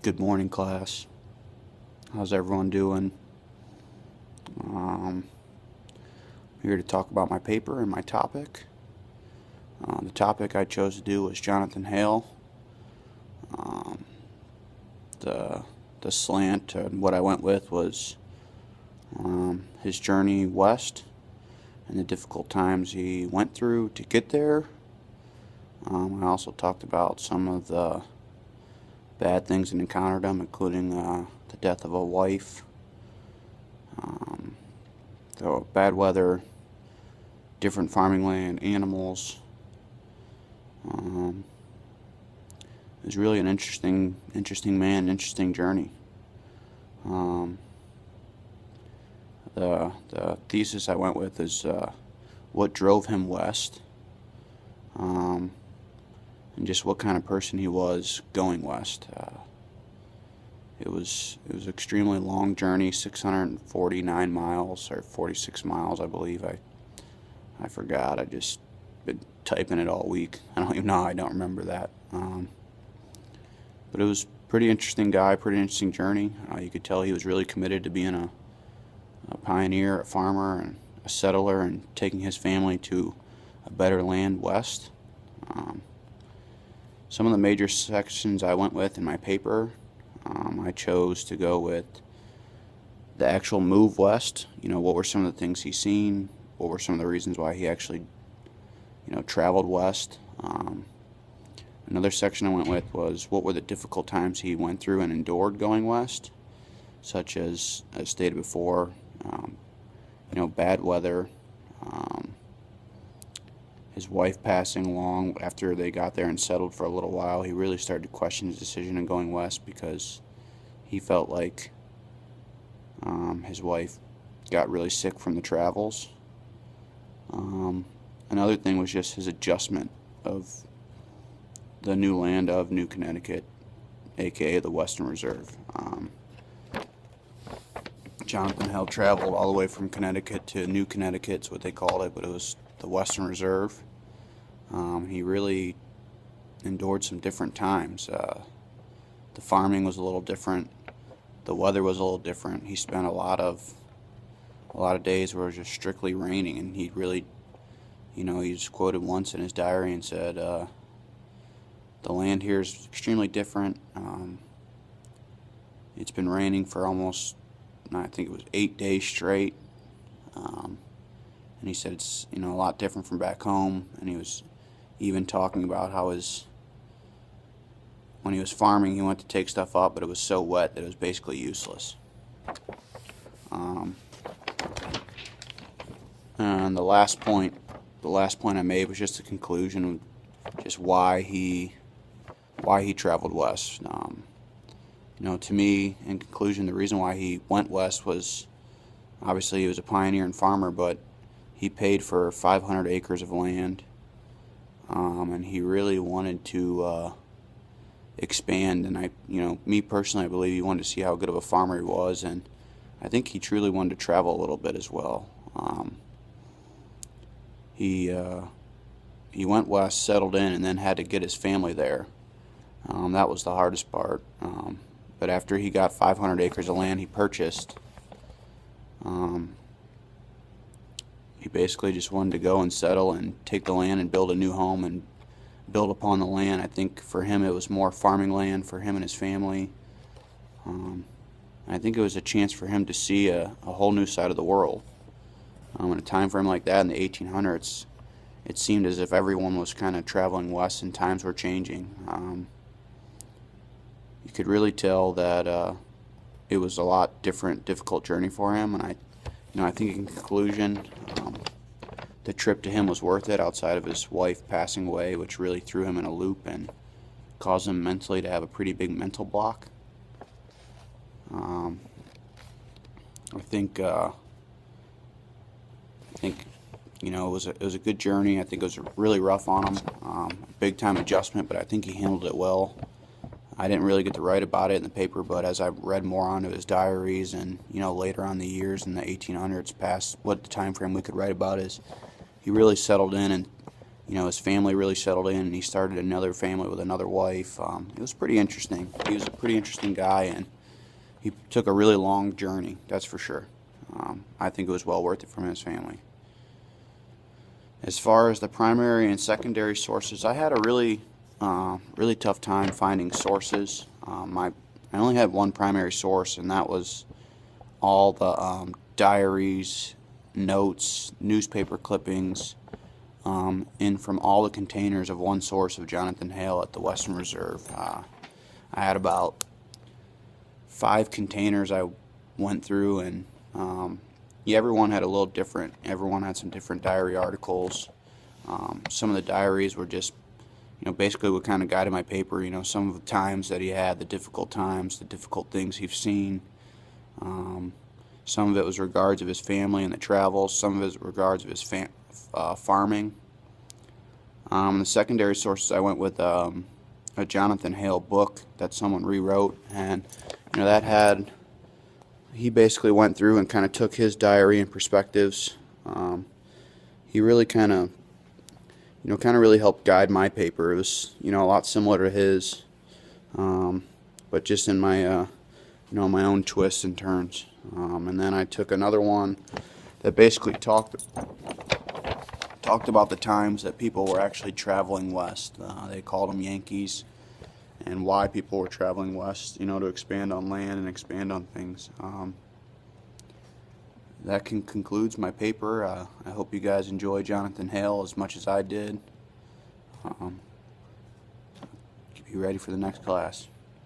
Good morning, class. How's everyone doing? I'm here to talk about my paper and my topic. The topic I chose to do was Jonathan Hale. Um, the slant and what I went with was his journey west and the difficult times he went through to get there. I also talked about some of the bad things that encountered him, including the death of a wife, the bad weather, different farming land, animals. It was really an interesting man, interesting journey. The thesis I went with is what drove him west, and just what kind of person he was going west. It was extremely long journey, 649 miles or 46 miles, I believe. I forgot. I just been typing it all week. I don't even know. I don't remember that. But it was pretty interesting guy, pretty interesting journey. You could tell he was really committed to being a pioneer, a farmer, and a settler, and taking his family to a better land west. Some of the major sections I went with in my paper, I chose to go with the actual move west. What were some of the things he's seen? What were some of the reasons why he actually, traveled west? Another section I went with was what were the difficult times he went through and endured going west, such as stated before, bad weather, his wife passing along after they got there and settled for a little while. He really started to question his decision in going west because he felt like his wife got really sick from the travels. Another thing was just his adjustment of the new land of New Connecticut, aka the Western Reserve. Jonathan Hale traveled all the way from Connecticut to New Connecticut, is what they called it, but it was the Western Reserve. He really endured some different times. The farming was a little different. The weather was a little different. He spent a lot of days where it was just strictly raining, and he really, he was quoted once in his diary and said, the land here is extremely different. It's been raining for almost, I think it was 8 days straight. And he said it's, a lot different from back home. And he was even talking about how when he was farming, he went to take stuff up, but it was so wet that it was basically useless. And the last point I made was just a conclusion of just why he traveled west. To me, in conclusion, the reason why he went west was obviously he was a pioneer and farmer, but he paid for 500 acres of land, and he really wanted to expand. And me personally, I believe he wanted to see how good of a farmer he was, and I think he truly wanted to travel a little bit as well. He went west, settled in, and then had to get his family there. That was the hardest part. But after he got 500 acres of land he purchased, he basically just wanted to go and settle and take the land and build a new home and build upon the land. I think for him it was more farming land for him and his family. I think it was a chance for him to see a whole new side of the world. In a time frame like that in the 1800s, it seemed as if everyone was kind of traveling west and times were changing. You could really tell that it was a lot difficult journey for him, and I think in conclusion, the trip to him was worth it outside of his wife passing away, which really threw him in a loop and caused him mentally to have a pretty big mental block. I think it was a good journey. I think it was really rough on him, big time adjustment, but I think he handled it well. I didn't really get to write about it in the paper, but as I read more onto his diaries and later on the years in the 1800s, past what the time frame we could write about is, he really settled in and his family really settled in, and he started another family with another wife. It was pretty interesting. He was a pretty interesting guy, and he took a really long journey, that's for sure. I think it was well worth it for his family. As far as the primary and secondary sources, I had a really tough time finding sources. I only had one primary source, and that was all the diaries, notes, newspaper clippings, in from all the containers of one source of Jonathan Hale at the Western Reserve. I had about 5 containers I went through, and yeah, everyone had a little different. Everyone had some different diary articles. Some of the diaries were just, basically what kind of guided my paper. Some of the times that he had, the difficult times, the difficult things he's seen. Some of it was regards of his family and the travels. Some of it was regards of his farming. The secondary sources, I went with a Jonathan Hale book that someone rewrote, and that had. He basically went through and kind of took his diary and perspectives. He really kind of really helped guide my paper. It was, a lot similar to his, but just in my, my own twists and turns. And then I took another one that basically talked about the times that people were actually traveling west. They called them Yankees, and why people were traveling west, to expand on land and expand on things. That concludes my paper. I hope you guys enjoy Jonathan Hale as much as I did. Be ready for the next class.